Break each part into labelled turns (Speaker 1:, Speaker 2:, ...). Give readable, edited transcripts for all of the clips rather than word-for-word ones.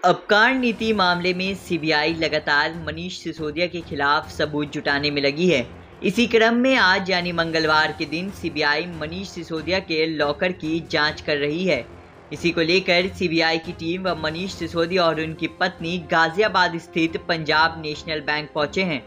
Speaker 1: अपकार नीति मामले में सीबीआई लगातार मनीष सिसोदिया के खिलाफ सबूत जुटाने में लगी है। इसी क्रम में आज यानी मंगलवार के दिन सीबीआई मनीष सिसोदिया के लॉकर की जांच कर रही है। इसी को लेकर सीबीआई की टीम व मनीष सिसोदिया और उनकी पत्नी गाजियाबाद स्थित पंजाब नेशनल बैंक पहुंचे हैं।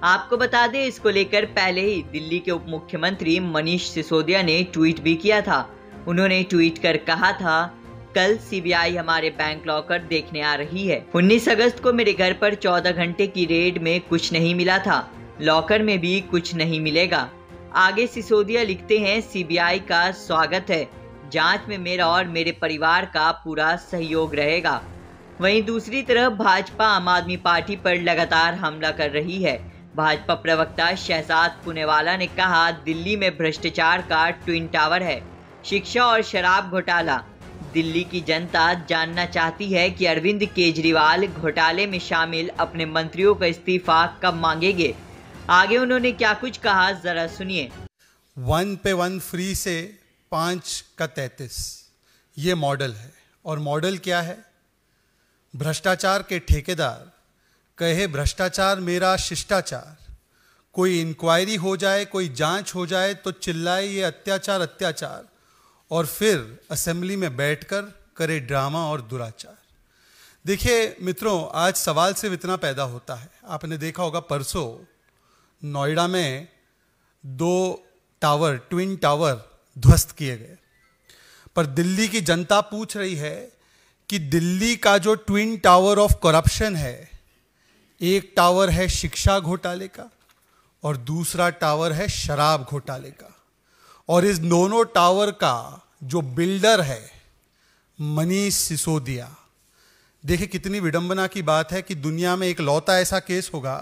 Speaker 1: आपको बता दें, इसको लेकर पहले ही दिल्ली के उप मुख्यमंत्री मनीष सिसोदिया ने ट्वीट भी किया था। उन्होंने ट्वीट कर कहा था, कल सीबीआई हमारे बैंक लॉकर देखने आ रही है। 19 अगस्त को मेरे घर पर 14 घंटे की रेड में कुछ नहीं मिला था, लॉकर में भी कुछ नहीं मिलेगा। आगे सिसोदिया लिखते हैं, सीबीआई का स्वागत है, जांच में मेरा और मेरे परिवार का पूरा सहयोग रहेगा। वहीं दूसरी तरफ भाजपा आम आदमी पार्टी पर लगातार हमला कर रही है। भाजपा प्रवक्ता शहजाद पुनेवाला ने कहा, दिल्ली में भ्रष्टाचार का ट्विन टावर है, शिक्षा और शराब घोटाला। दिल्ली की जनता जानना चाहती है कि अरविंद केजरीवाल घोटाले में शामिल अपने मंत्रियों का इस्तीफा कब मांगेंगे। आगे उन्होंने क्या कुछ कहा, जरा सुनिए।
Speaker 2: 1 पे 1 फ्री से 5 का 33 ये मॉडल है। और मॉडल क्या है? भ्रष्टाचार के ठेकेदार कहे भ्रष्टाचार मेरा शिष्टाचार। कोई इंक्वायरी हो जाए, कोई जांच हो जाए तो चिल्लाए ये अत्याचार अत्याचार, और फिर असेंबली में बैठकर करे ड्रामा और दुराचार। देखिए मित्रों, आज सवाल सिर्फ इतना पैदा होता है। आपने देखा होगा परसों नोएडा में 2 टावर, ट्विन टावर ध्वस्त किए गए। पर दिल्ली की जनता पूछ रही है कि दिल्ली का जो ट्विन टावर ऑफ करप्शन है, एक टावर है शिक्षा घोटाले का और दूसरा टावर है शराब घोटाले का। और इस दोनों टावर का जो बिल्डर है मनीष सिसोदिया। देखिए कितनी विडंबना की बात है कि दुनिया में एक लौता ऐसा केस होगा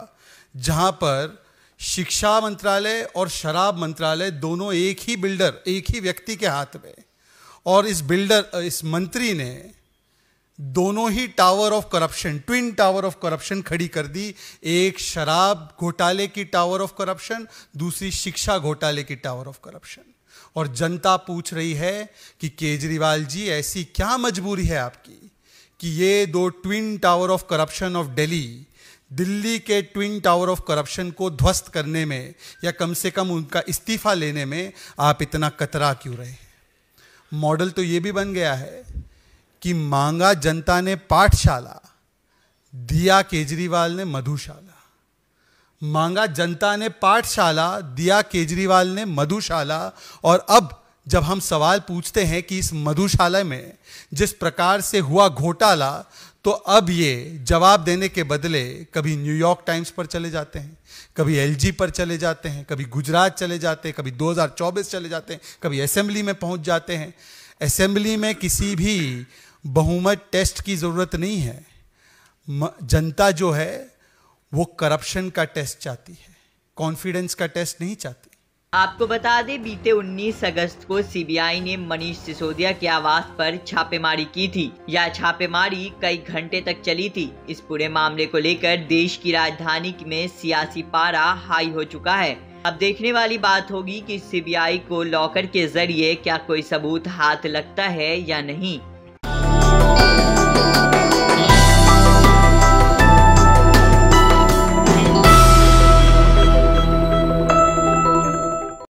Speaker 2: जहां पर शिक्षा मंत्रालय और शराब मंत्रालय दोनों एक ही बिल्डर, एक ही व्यक्ति के हाथ में, और इस मंत्री ने दोनों ही tower of corruption, twin tower of corruption खड़ी कर दी। एक शराब घोटाले की टावर ऑफ करप्शन, दूसरी शिक्षा घोटाले की टावर ऑफ करप्शन। और जनता पूछ रही है कि केजरीवाल जी, ऐसी क्या मजबूरी है आपकी कि ये 2 twin tower of corruption of Delhi के ट्विन टावर ऑफ करप्शन को ध्वस्त करने में या कम से कम उनका इस्तीफा लेने में आप इतना कतरा क्यों रहे? मॉडल तो ये भी बन गया है कि मांगा जनता ने पाठशाला, दिया केजरीवाल ने मधुशाला। मांगा जनता ने पाठशाला, दिया केजरीवाल ने मधुशाला। और अब जब हम सवाल पूछते हैं कि इस मधुशाला में जिस प्रकार से हुआ घोटाला, तो अब ये जवाब देने के बदले कभी न्यूयॉर्क टाइम्स पर चले जाते हैं, कभी एलजी पर चले जाते हैं, कभी गुजरात चले जाते हैं, कभी 2024 चले जाते हैं, कभी असेंबली में पहुंच जाते हैं। असेंबली में किसी भी बहुमत टेस्ट की ज़रूरत नहीं है। जनता जो है वो करप्शन का टेस्ट चाहती है, कॉन्फिडेंस का टेस्ट नहीं चाहती।
Speaker 1: आपको बता दें, बीते 19 अगस्त को सीबीआई ने मनीष सिसोदिया के आवास पर छापेमारी की थी। यह छापेमारी कई घंटे तक चली थी। इस पूरे मामले को लेकर देश की राजधानी में सियासी पारा हाई हो चुका है। अब देखने वाली बात होगी कि सीबीआई को लॉकर के जरिए क्या कोई सबूत हाथ लगता है या नहीं।